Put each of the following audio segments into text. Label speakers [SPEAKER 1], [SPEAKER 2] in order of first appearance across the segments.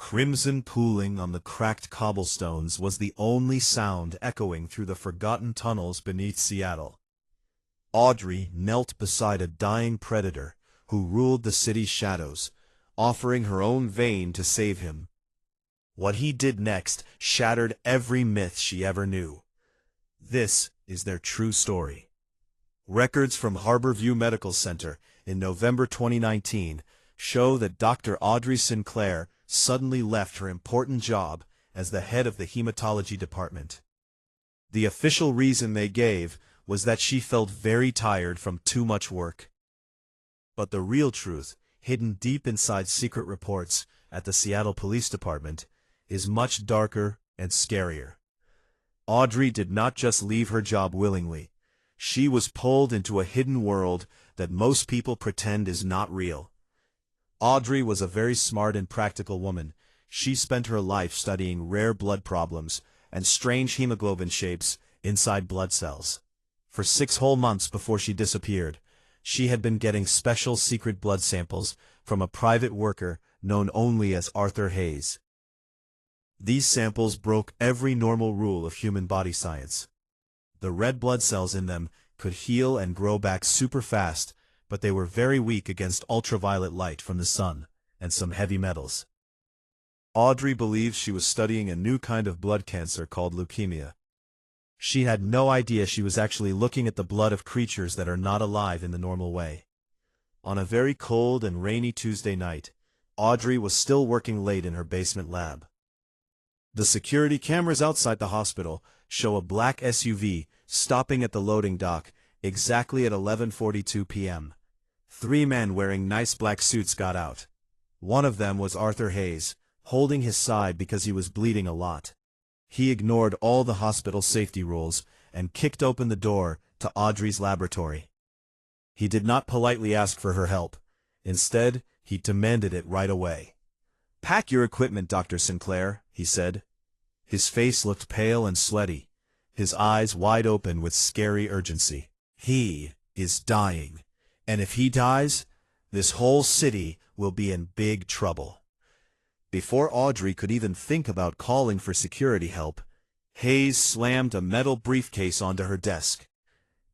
[SPEAKER 1] Crimson pooling on the cracked cobblestones was the only sound echoing through the forgotten tunnels beneath Seattle. Audrey knelt beside a dying predator who ruled the city's shadows, offering her own vein to save him. What he did next shattered every myth she ever knew. This is their true story. Records from Harborview Medical Center in November 2019 show that Dr. Audrey Sinclair suddenly left her important job as the head of the hematology department. The official reason they gave was that she felt very tired from too much work. But the real truth, hidden deep inside secret reports at the Seattle Police Department, is much darker and scarier. Audrey did not just leave her job willingly. She was pulled into a hidden world that most people pretend is not real. Audrey was a very smart and practical woman. She spent her life studying rare blood problems and strange hemoglobin shapes inside blood cells. For 6 whole months before she disappeared, she had been getting special secret blood samples from a private worker known only as Arthur Hayes. These samples broke every normal rule of human body science. The red blood cells in them could heal and grow back super fast, but they were very weak against ultraviolet light from the sun and some heavy metals. Audrey believed she was studying a new kind of blood cancer called leukemia. She had no idea she was actually looking at the blood of creatures that are not alive in the normal way. On a very cold and rainy Tuesday night, Audrey was still working late in her basement lab. The security cameras outside the hospital show a black SUV stopping at the loading dock exactly at 11:42 p.m. 3 men wearing nice black suits got out. One of them was Arthur Hayes, holding his side because he was bleeding a lot. He ignored all the hospital safety rules and kicked open the door to Audrey's laboratory. He did not politely ask for her help. Instead, he demanded it right away. "Pack your equipment, Dr. Sinclair," he said. His face looked pale and sweaty, his eyes wide open with scary urgency. "He is dying, and if he dies, this whole city will be in big trouble." Before Audrey could even think about calling for security help, Hayes slammed a metal briefcase onto her desk.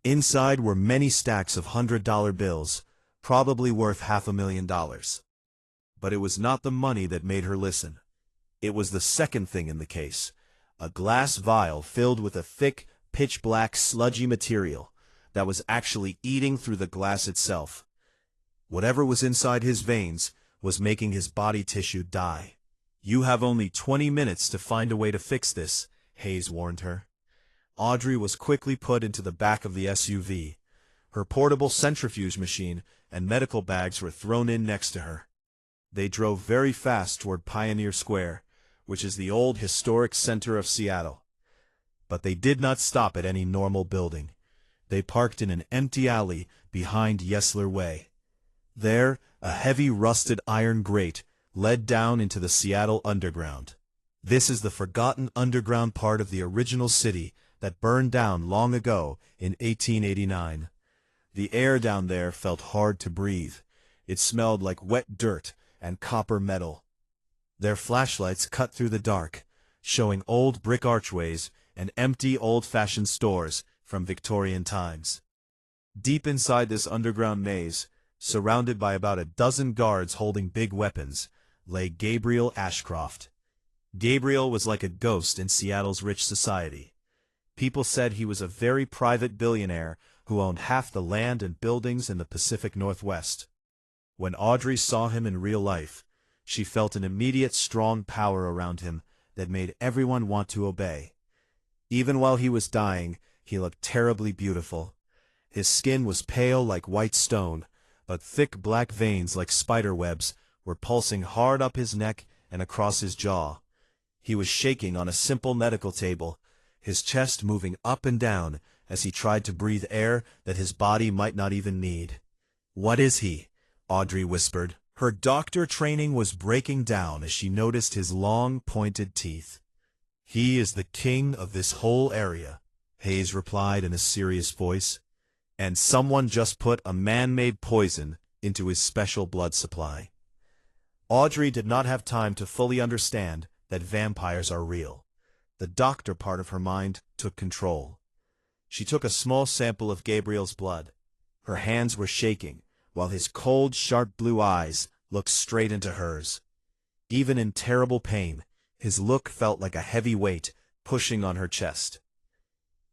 [SPEAKER 1] Inside were many stacks of $100 bills, probably worth $500,000. But it was not the money that made her listen. It was the second thing in the case, a glass vial filled with a thick, pitch-black, sludgy material that was actually eating through the glass itself. Whatever was inside his veins was making his body tissue die. "You have only 20 minutes to find a way to fix this," Hayes warned her. Audrey was quickly put into the back of the SUV. Her portable centrifuge machine and medical bags were thrown in next to her. They drove very fast toward Pioneer Square, which is the old historic center of Seattle. But they did not stop at any normal building. They parked in an empty alley behind Yesler Way. There, a heavy rusted iron grate led down into the Seattle underground. This is the forgotten underground part of the original city that burned down long ago in 1889. The air down there felt hard to breathe. It smelled like wet dirt and copper metal. Their flashlights cut through the dark, showing old brick archways and empty old-fashioned stores from Victorian times. Deep inside this underground maze, surrounded by about a dozen guards holding big weapons, lay Gabriel Ashcroft. Gabriel was like a ghost in Seattle's rich society. People said he was a very private billionaire who owned half the land and buildings in the Pacific Northwest. When Audrey saw him in real life, she felt an immediate strong power around him that made everyone want to obey. Even while he was dying, he looked terribly beautiful. His skin was pale like white stone, but thick black veins like spider webs were pulsing hard up his neck and across his jaw. He was shaking on a simple medical table, his chest moving up and down as he tried to breathe air that his body might not even need. "What is he?" Audrey whispered. Her doctor training was breaking down as she noticed his long, pointed teeth. "He is the king of this whole area," Hayes replied in a serious voice. "And someone just put a man-made poison into his special blood supply." Audrey did not have time to fully understand that vampires are real. The doctor part of her mind took control. She took a small sample of Gabriel's blood. Her hands were shaking, while his cold, sharp blue eyes looked straight into hers. Even in terrible pain, his look felt like a heavy weight pushing on her chest.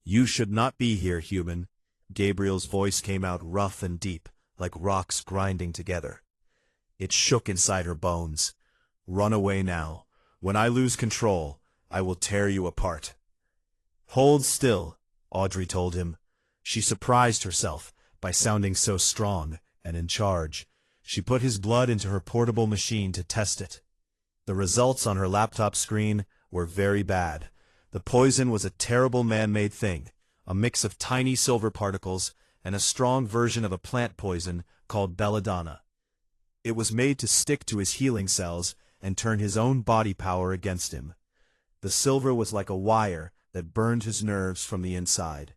[SPEAKER 1] "You should not be here, human." Gabriel's voice came out rough and deep, like rocks grinding together. It shook inside her bones. "Run away now. When I lose control, I will tear you apart." "Hold still," Audrey told him. She surprised herself by sounding so strong and in charge. She put his blood into her portable machine to test it. The results on her laptop screen were very bad. The poison was a terrible man-made thing, a mix of tiny silver particles and a strong version of a plant poison called belladonna. It was made to stick to his healing cells and turn his own body power against him. The silver was like a wire that burned his nerves from the inside.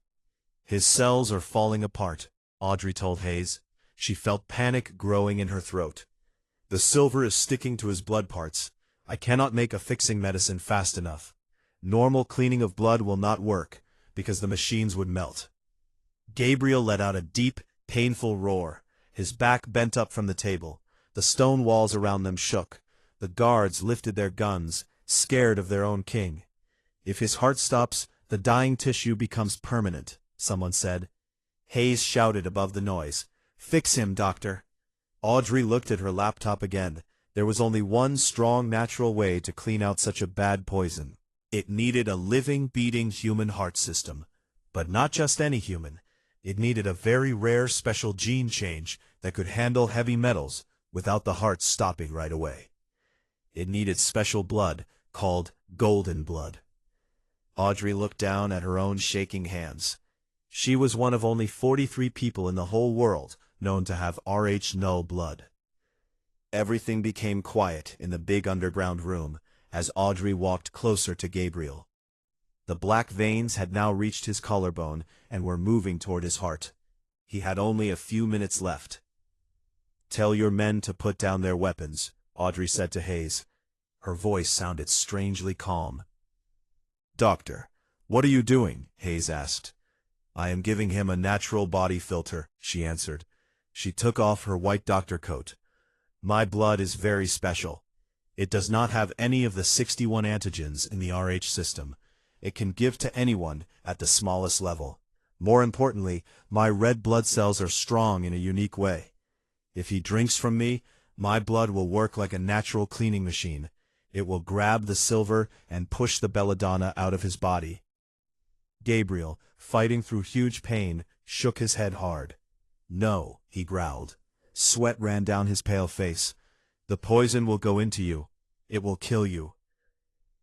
[SPEAKER 1] "His cells are falling apart," Audrey told Hayes. She felt panic growing in her throat. "The silver is sticking to his blood parts. I cannot make a fixing medicine fast enough. Normal cleaning of blood will not work, because the machines would melt." Gabriel let out a deep, painful roar. His back bent up from the table. The stone walls around them shook. The guards lifted their guns, scared of their own king. "If his heart stops, the dying tissue becomes permanent," someone said. Hayes shouted above the noise, "Fix him, doctor." Audrey looked at her laptop again. There was only one strong, natural way to clean out such a bad poison. It needed a living, beating human heart system. But not just any human. It needed a very rare special gene change that could handle heavy metals without the heart stopping right away. It needed special blood, called golden blood. Audrey looked down at her own shaking hands. She was one of only 43 people in the whole world known to have Rh null blood. Everything became quiet in the big underground room as Audrey walked closer to Gabriel. The black veins had now reached his collarbone and were moving toward his heart. He had only a few minutes left. "Tell your men to put down their weapons," Audrey said to Hayes. Her voice sounded strangely calm. "Doctor, what are you doing?" Hayes asked. "I am giving him a natural body filter," she answered. She took off her white doctor coat. "My blood is very special. It does not have any of the 61 antigens in the Rh system. It can give to anyone at the smallest level. More importantly, my red blood cells are strong in a unique way. If he drinks from me, my blood will work like a natural cleaning machine. It will grab the silver and push the belladonna out of his body." Gabriel, fighting through huge pain, shook his head hard. "No," he growled. Sweat ran down his pale face. "The poison will go into you. It will kill you."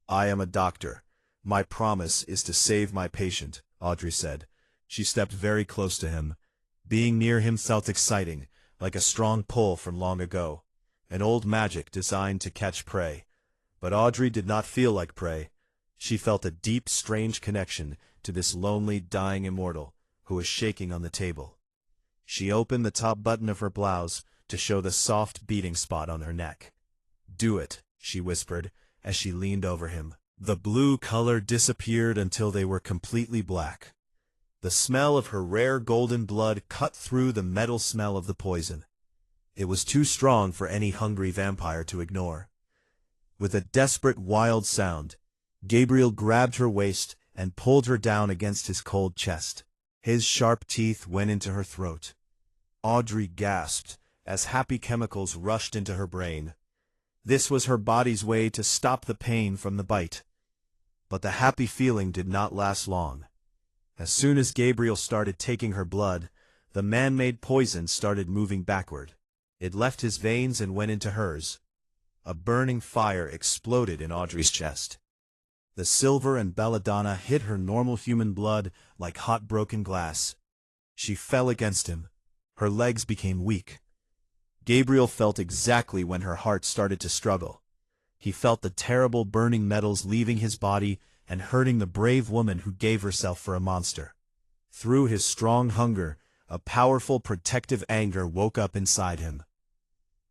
[SPEAKER 1] "I am a doctor. My promise is to save my patient," Audrey said. She stepped very close to him. Being near him felt exciting, like a strong pull from long ago. An old magic designed to catch prey. But Audrey did not feel like prey. She felt a deep, strange connection to this lonely, dying immortal who was shaking on the table. She opened the top button of her blouse to show the soft beating spot on her neck. "Do it," she whispered as she leaned over him. The blue color disappeared until they were completely black. The smell of her rare golden blood cut through the metal smell of the poison. It was too strong for any hungry vampire to ignore. With a desperate, wild sound, Gabriel grabbed her waist and pulled her down against his cold chest. His sharp teeth went into her throat. Audrey gasped as happy chemicals rushed into her brain. This was her body's way to stop the pain from the bite. But the happy feeling did not last long. As soon as Gabriel started taking her blood, the man-made poison started moving backward. It left his veins and went into hers. A burning fire exploded in Audrey's chest. The silver and belladonna hit her normal human blood like hot broken glass. She fell against him. Her legs became weak. Gabriel felt exactly when her heart started to struggle. He felt the terrible burning metals leaving his body and hurting the brave woman who gave herself for a monster. Through his strong hunger, a powerful protective anger woke up inside him.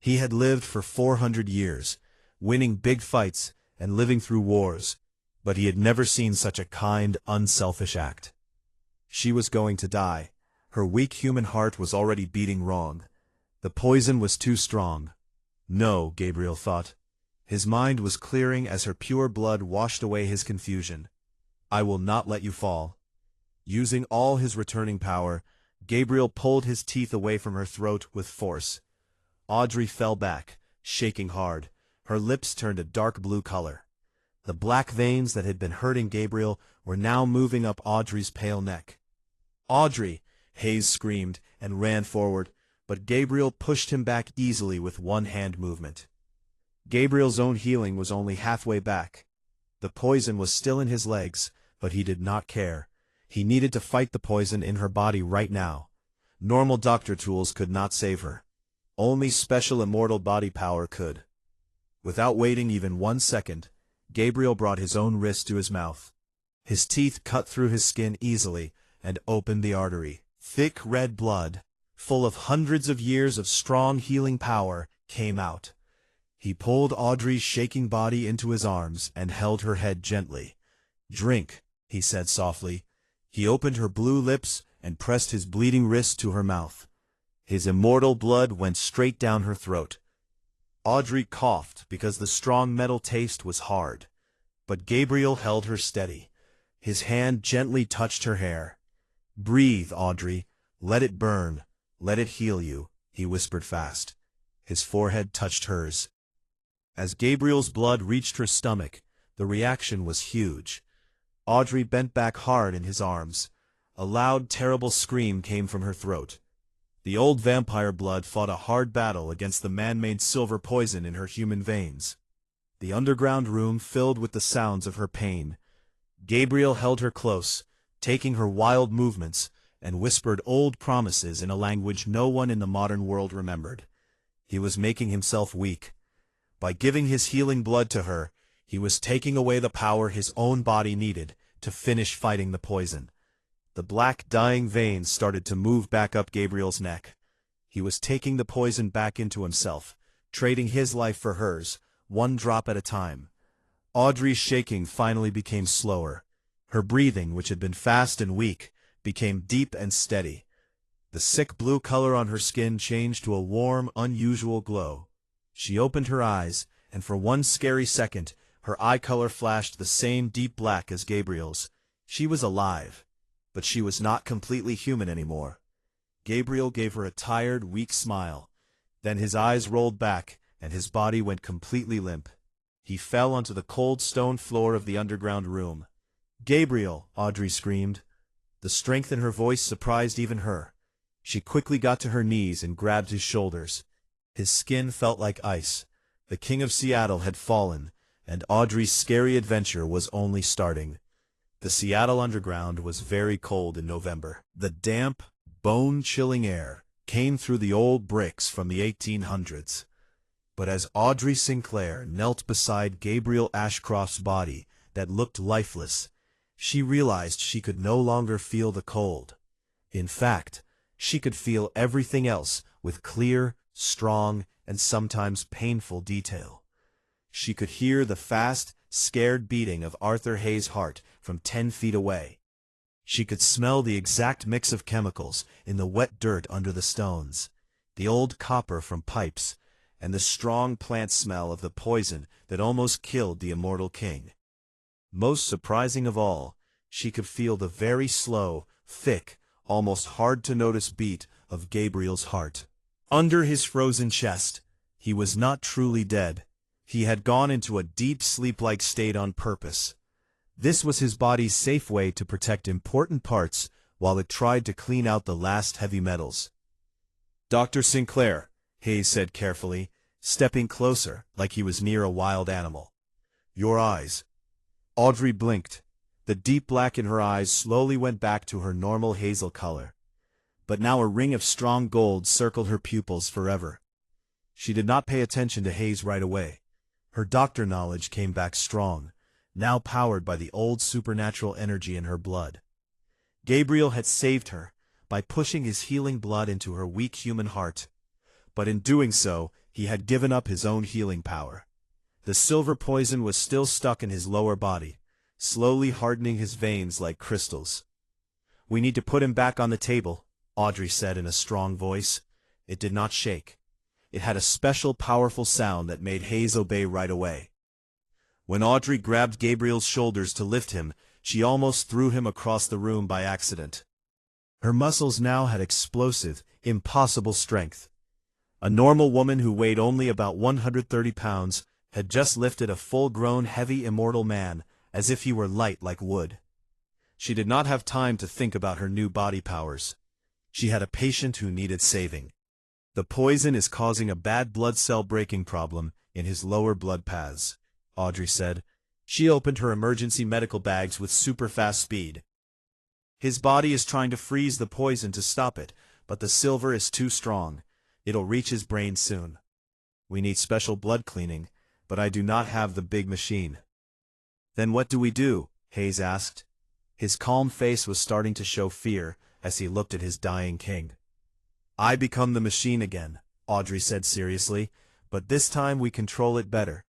[SPEAKER 1] He had lived for 400 years, winning big fights and living through wars, but he had never seen such a kind, unselfish act. She was going to die. Her weak human heart was already beating wrong. The poison was too strong. No, Gabriel thought. His mind was clearing as her pure blood washed away his confusion. I will not let you fall. Using all his returning power, Gabriel pulled his teeth away from her throat with force. Audrey fell back, shaking hard. Her lips turned a dark blue color. The black veins that had been hurting Gabriel were now moving up Audrey's pale neck. "Audrey!" Hayes screamed and ran forward, but Gabriel pushed him back easily with one hand movement. Gabriel's own healing was only halfway back. The poison was still in his legs, but he did not care. He needed to fight the poison in her body right now. Normal doctor tools could not save her. Only special immortal body power could. Without waiting even 1 second, Gabriel brought his own wrist to his mouth. His teeth cut through his skin easily and opened the artery. Thick red blood, full of hundreds of years of strong healing power, came out. He pulled Audrey's shaking body into his arms and held her head gently. "Drink," he said softly. He opened her blue lips and pressed his bleeding wrist to her mouth. His immortal blood went straight down her throat. Audrey coughed because the strong metal taste was hard. But Gabriel held her steady. His hand gently touched her hair. "Breathe, Audrey. Let it burn. Let it heal you," he whispered fast. His forehead touched hers. As Gabriel's blood reached her stomach, the reaction was huge. Audrey bent back hard in his arms. A loud, terrible scream came from her throat. The old vampire blood fought a hard battle against the man-made silver poison in her human veins. The underground room filled with the sounds of her pain. Gabriel held her close, taking her wild movements, and whispered old promises in a language no one in the modern world remembered. He was making himself weak. By giving his healing blood to her, he was taking away the power his own body needed to finish fighting the poison. The black, dying veins started to move back up Gabriel's neck. He was taking the poison back into himself, trading his life for hers, one drop at a time. Audrey's shaking finally became slower. Her breathing, which had been fast and weak, became deep and steady. The sick blue color on her skin changed to a warm, unusual glow. She opened her eyes, and for one scary second, her eye color flashed the same deep black as Gabriel's. She was alive, but she was not completely human anymore. Gabriel gave her a tired, weak smile. Then his eyes rolled back, and his body went completely limp. He fell onto the cold stone floor of the underground room. "Gabriel!" Audrey screamed. The strength in her voice surprised even her. She quickly got to her knees and grabbed his shoulders. His skin felt like ice. The King of Seattle had fallen, and Audrey's scary adventure was only starting. The Seattle underground was very cold in November. The damp, bone-chilling air came through the old bricks from the 1800s. But as Audrey Sinclair knelt beside Gabriel Ashcroft's body that looked lifeless, she realized she could no longer feel the cold. In fact, she could feel everything else with clear, strong, and sometimes painful detail. She could hear the fast, scared beating of Arthur Hayes' heart from 10 feet away. She could smell the exact mix of chemicals in the wet dirt under the stones, the old copper from pipes, and the strong plant smell of the poison that almost killed the immortal king. Most surprising of all, she could feel the very slow, thick, almost hard-to-notice beat of Gabriel's heart. Under his frozen chest, he was not truly dead. He had gone into a deep sleep-like state on purpose. This was his body's safe way to protect important parts while it tried to clean out the last heavy metals. "Dr. Sinclair," Hayes said carefully, stepping closer like he was near a wild animal. "Your eyes." Audrey blinked. The deep black in her eyes slowly went back to her normal hazel color. But now a ring of strong gold circled her pupils forever. She did not pay attention to Hayes right away. Her doctor knowledge came back strong, now powered by the old supernatural energy in her blood. Gabriel had saved her by pushing his healing blood into her weak human heart. But in doing so, He had given up his own healing power. The silver poison was still stuck in his lower body, slowly hardening his veins like crystals. "We need to put him back on the table," Audrey said in a strong voice. It did not shake. It had a special powerful sound that made Hayes obey right away. When Audrey grabbed Gabriel's shoulders to lift him, she almost threw him across the room by accident. Her muscles now had explosive, impossible strength. A normal woman who weighed only about 130 pounds had just lifted a full-grown heavy immortal man as if he were light like wood. She did not have time to think about her new body powers. She had a patient who needed saving. "The poison is causing a bad blood cell breaking problem in his lower blood paths," Audrey said. She opened her emergency medical bags with super-fast speed. "His body is trying to freeze the poison to stop it, but the silver is too strong. It'll reach his brain soon. We need special blood cleaning, but I do not have the big machine." "Then what do we do?" Hayes asked. His calm face was starting to show fear as he looked at his dying king. "I become the machine again," Audrey said seriously, "but this time we control it better."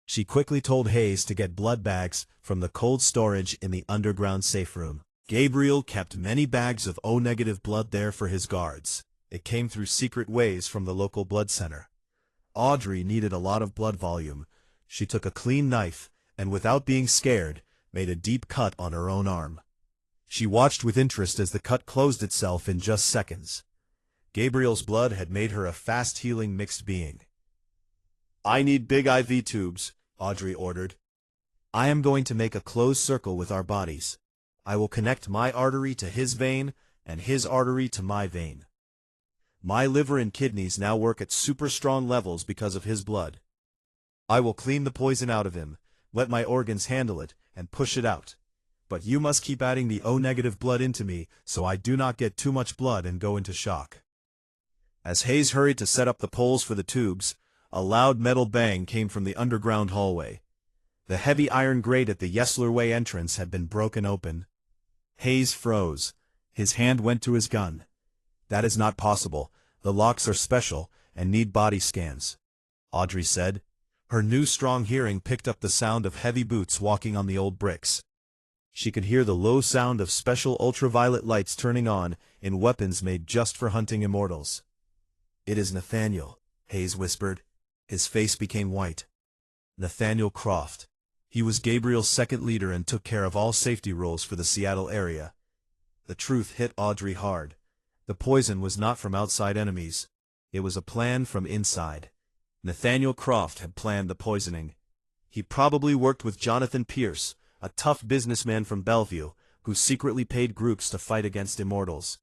[SPEAKER 1] She quickly told Hayes to get blood bags from the cold storage in the underground safe room. Gabriel kept many bags of O-negative blood there for his guards. It came through secret ways from the local blood center. Audrey needed a lot of blood volume. She took a clean knife, and without being scared, made a deep cut on her own arm. She watched with interest as the cut closed itself in just seconds. Gabriel's blood had made her a fast-healing mixed being. "I need big IV tubes," Audrey ordered. "I am going to make a closed circle with our bodies. I will connect my artery to his vein, and his artery to my vein. My liver and kidneys now work at super strong levels because of his blood. I will clean the poison out of him, let my organs handle it, and push it out. But you must keep adding the O-negative blood into me so I do not get too much blood and go into shock." As Hayes hurried to set up the poles for the tubes, a loud metal bang came from the underground hallway. The heavy iron grate at the Yesler Way entrance had been broken open. Hayes froze. His hand went to his gun. "That is not possible. The locks are special and need body scans," Audrey said. Her new strong hearing picked up the sound of heavy boots walking on the old bricks. She could hear the low sound of special ultraviolet lights turning on in weapons made just for hunting immortals. "It is Nathaniel," Hayes whispered. His face became white. Nathaniel Croft. He was Gabriel's second leader and took care of all safety roles for the Seattle area. The truth hit Audrey hard. The poison was not from outside enemies. It was a plan from inside. Nathaniel Croft had planned the poisoning. He probably worked with Jonathan Pierce, a tough businessman from Bellevue, who secretly paid groups to fight against immortals.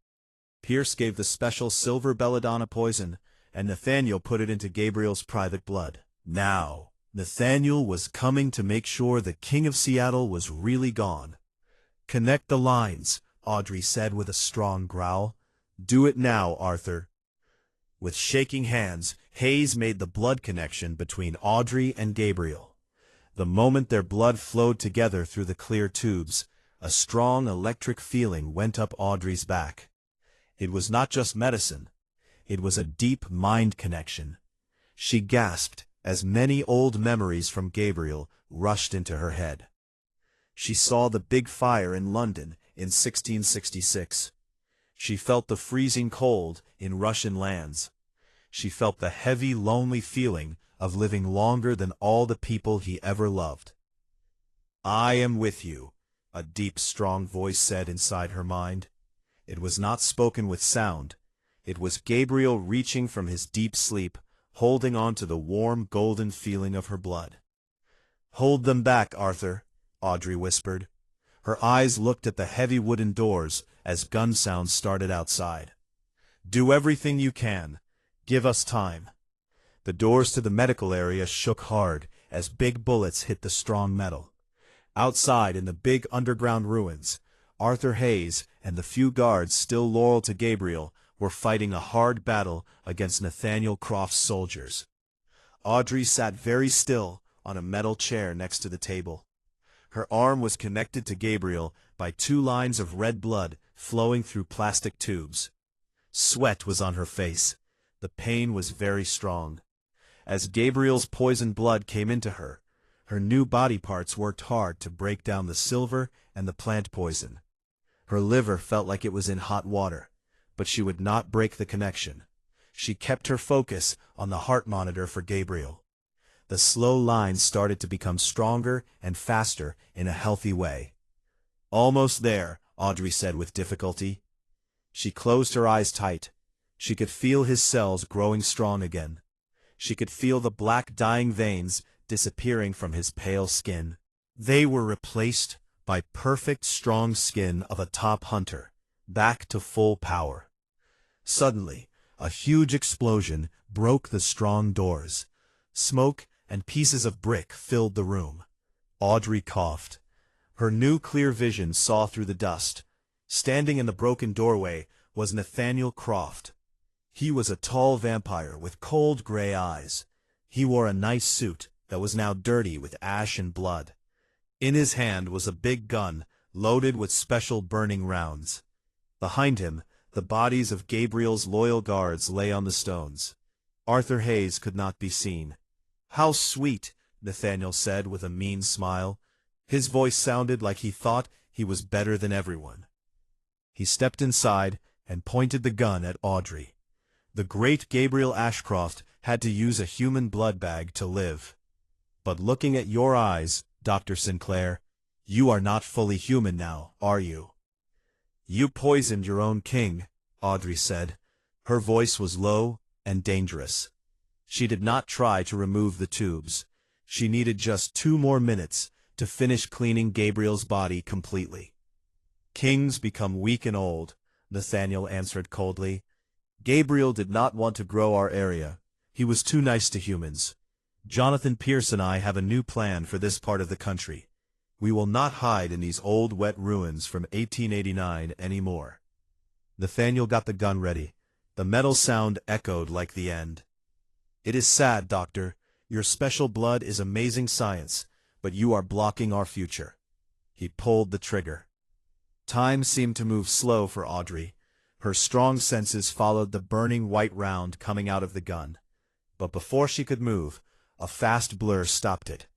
[SPEAKER 1] Pierce gave the special silver belladonna poison, and Nathaniel put it into Gabriel's private blood. Now, Nathaniel was coming to make sure the King of Seattle was really gone. "Connect the lines," Audrey said with a strong growl. "Do it now, Arthur." With shaking hands, Hayes made the blood connection between Audrey and Gabriel. The moment their blood flowed together through the clear tubes, a strong electric feeling went up Audrey's back. It was not just medicine. It was a deep mind connection. She gasped as many old memories from Gabriel rushed into her head. She saw the big fire in London in 1666. She felt the freezing cold in Russian lands. She felt the heavy, lonely feeling of living longer than all the people he ever loved. "I am with you," a deep, strong voice said inside her mind. It was not spoken with sound. It was Gabriel reaching from his deep sleep, holding on to the warm, golden feeling of her blood. "Hold them back, Arthur," Audrey whispered. Her eyes looked at the heavy wooden doors as gun sounds started outside. "Do everything you can. Give us time." The doors to the medical area shook hard as big bullets hit the strong metal. Outside in the big underground ruins, Arthur Hayes and the few guards still loyal to Gabriel were fighting a hard battle against Nathaniel Croft's soldiers. Audrey sat very still on a metal chair next to the table. Her arm was connected to Gabriel by 2 lines of red blood flowing through plastic tubes. Sweat was on her face. The pain was very strong. As Gabriel's poisoned blood came into her, her new body parts worked hard to break down the silver and the plant poison. Her liver felt like it was in hot water, but she would not break the connection. She kept her focus on the heart monitor for Gabriel. The slow lines started to become stronger and faster in a healthy way. "Almost there," Audrey said with difficulty. She closed her eyes tight. She could feel his cells growing strong again. She could feel the black dying veins disappearing from his pale skin. They were replaced by perfect strong skin of a top hunter, back to full power. Suddenly, a huge explosion broke the strong doors. Smoke and pieces of brick filled the room. Audrey coughed. Her new clear vision saw through the dust. Standing in the broken doorway was Nathaniel Croft. He was a tall vampire with cold gray eyes. He wore a nice suit that was now dirty with ash and blood. In his hand was a big gun loaded with special burning rounds. Behind him, the bodies of Gabriel's loyal guards lay on the stones. Arthur Hayes could not be seen. "How sweet," Nathaniel said with a mean smile. His voice sounded like he thought he was better than everyone. He stepped inside and pointed the gun at Audrey. The great Gabriel Ashcroft had to use a human blood bag to live. "But looking at your eyes, Dr. Sinclair, you are not fully human now, are you?" "You poisoned your own king," Audrey said. Her voice was low and dangerous. She did not try to remove the tubes. She needed just 2 more minutes to finish cleaning Gabriel's body completely. "Kings become weak and old," Nathaniel answered coldly. "Gabriel did not want to grow our area. He was too nice to humans. Jonathan Pierce and I have a new plan for this part of the country. We will not hide in these old wet ruins from 1889 anymore." Nathaniel got the gun ready. The metal sound echoed like the end. "It is sad, Doctor. Your special blood is amazing science, but you are blocking our future." He pulled the trigger. Time seemed to move slow for Audrey. Her strong senses followed the burning white round coming out of the gun. But before she could move, a fast blur stopped it.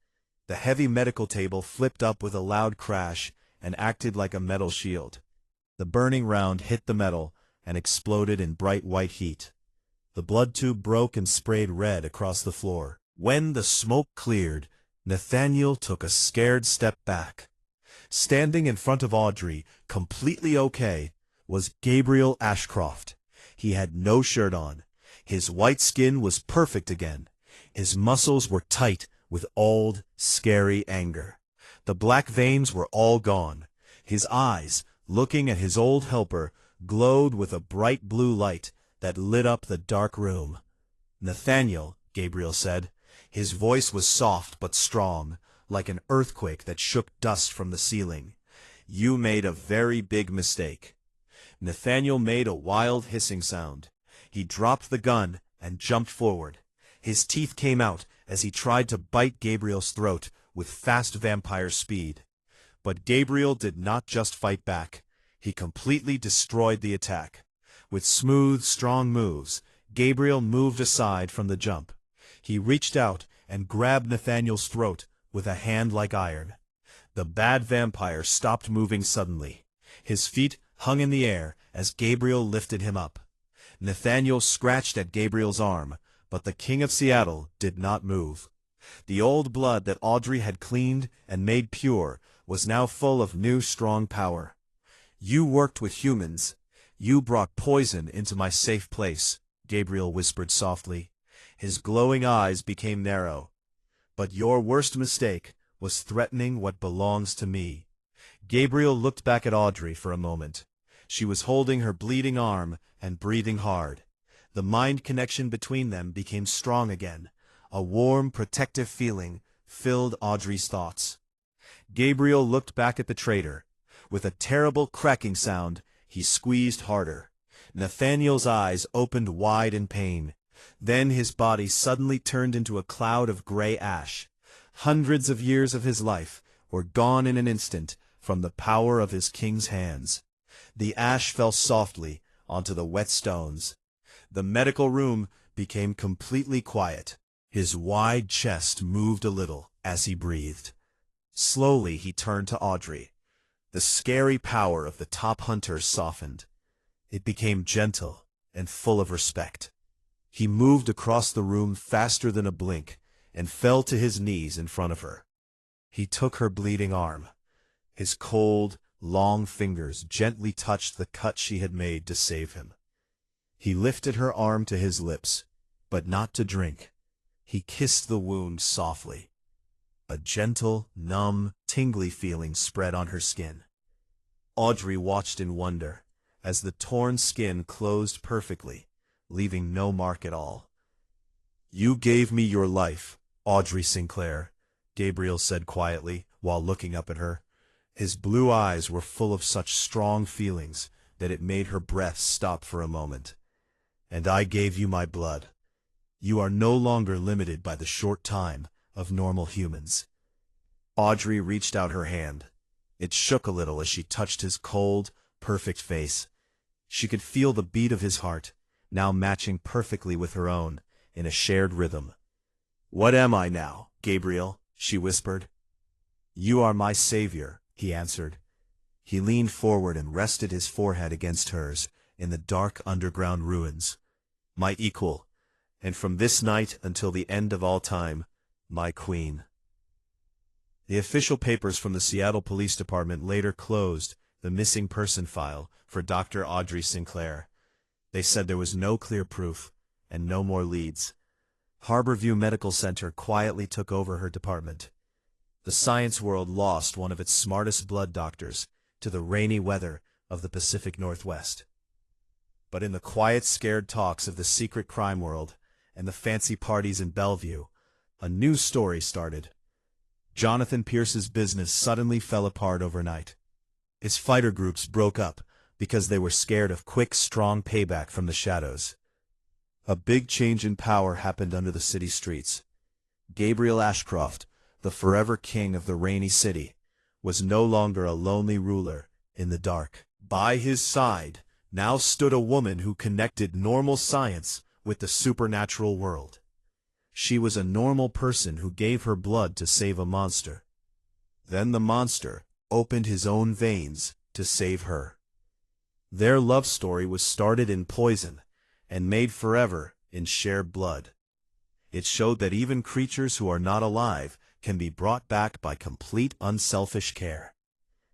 [SPEAKER 1] The heavy medical table flipped up with a loud crash and acted like a metal shield. The burning round hit the metal and exploded in bright white heat. The blood tube broke and sprayed red across the floor. When the smoke cleared, Nathaniel took a scared step back. Standing in front of Audrey, completely okay, was Gabriel Ashcroft. He had no shirt on. His white skin was perfect again. His muscles were tight with old, scary anger. The black veins were all gone. His eyes, looking at his old helper, glowed with a bright blue light that lit up the dark room. "Nathaniel," Gabriel said. His voice was soft but strong, like an earthquake that shook dust from the ceiling. "You made a very big mistake." Nathaniel made a wild hissing sound. He dropped the gun and jumped forward. His teeth came out as he tried to bite Gabriel's throat with fast vampire speed. But Gabriel did not just fight back. He completely destroyed the attack. With smooth, strong moves, Gabriel moved aside from the jump. He reached out and grabbed Nathaniel's throat with a hand like iron. The bad vampire stopped moving suddenly. His feet hung in the air as Gabriel lifted him up. Nathaniel scratched at Gabriel's arm, but the King of Seattle did not move. The old blood that Audrey had cleaned and made pure was now full of new strong power. "You worked with humans. You brought poison into my safe place," Gabriel whispered softly. His glowing eyes became narrow. "But your worst mistake was threatening what belongs to me." Gabriel looked back at Audrey for a moment. She was holding her bleeding arm and breathing hard. The mind connection between them became strong again. A warm, protective feeling filled Audrey's thoughts. Gabriel looked back at the traitor. With a terrible cracking sound, he squeezed harder. Nathaniel's eyes opened wide in pain. Then his body suddenly turned into a cloud of gray ash. Hundreds of years of his life were gone in an instant from the power of his king's hands. The ash fell softly onto the wet stones. The medical room became completely quiet. His wide chest moved a little as he breathed. Slowly he turned to Audrey. The scary power of the top hunter softened. It became gentle and full of respect. He moved across the room faster than a blink and fell to his knees in front of her. He took her bleeding arm. His cold, long fingers gently touched the cut she had made to save him. He lifted her arm to his lips, but not to drink. He kissed the wound softly. A gentle, numb, tingly feeling spread on her skin. Audrey watched in wonder as the torn skin closed perfectly, leaving no mark at all. "You gave me your life, Audrey Sinclair," Gabriel said quietly while looking up at her. His blue eyes were full of such strong feelings that it made her breath stop for a moment. "And I gave you my blood. You are no longer limited by the short time of normal humans." Audrey reached out her hand. It shook a little as she touched his cold, perfect face. She could feel the beat of his heart, now matching perfectly with her own, in a shared rhythm. "What am I now, Gabriel?" she whispered. "You are my savior," he answered. He leaned forward and rested his forehead against hers in the dark underground ruins. "My equal, and from this night until the end of all time, my queen." The official papers from the Seattle Police Department later closed the missing person file for Dr. Audrey Sinclair. They said there was no clear proof and no more leads. Harborview Medical Center quietly took over her department. The science world lost one of its smartest blood doctors to the rainy weather of the Pacific Northwest. But in the quiet, scared talks of the secret crime world and the fancy parties in Bellevue, a new story started. Jonathan Pierce's business suddenly fell apart overnight. His fighter groups broke up because they were scared of quick, strong payback from the shadows. A big change in power happened under the city streets. Gabriel Ashcroft, the forever king of the rainy city, was no longer a lonely ruler in the dark. By his side now stood a woman who connected normal science with the supernatural world. She was a normal person who gave her blood to save a monster. Then the monster opened his own veins to save her. Their love story was started in poison and made forever in shared blood. It showed that even creatures who are not alive can be brought back by complete unselfish care.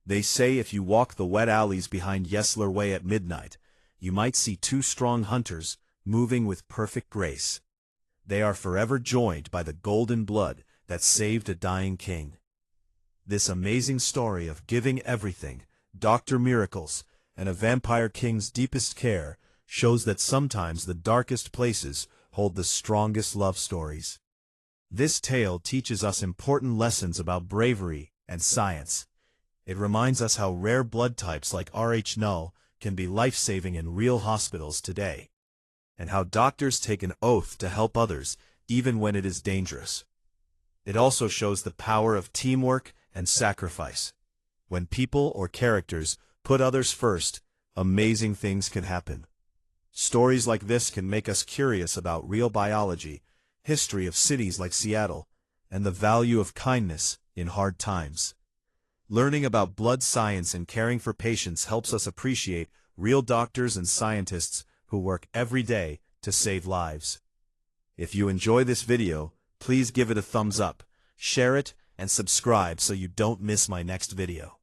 [SPEAKER 1] They say if you walk the wet alleys behind Yesler Way at midnight, you might see two strong hunters moving with perfect grace. They are forever joined by the golden blood that saved a dying king. This amazing story of giving everything, Dr. Miracles, and a vampire king's deepest care shows that sometimes the darkest places hold the strongest love stories. This tale teaches us important lessons about bravery and science. It reminds us how rare blood types like Rh null can be life-saving in real hospitals today, and how doctors take an oath to help others even when it is dangerous. It also shows the power of teamwork and sacrifice. When people or characters put others first, amazing things can happen. Stories like this can make us curious about real biology, history of cities like Seattle, and the value of kindness in hard times. Learning about blood science and caring for patients helps us appreciate real doctors and scientists who work every day to save lives. If you enjoy this video, please give it a thumbs up, share it, and subscribe so you don't miss my next video.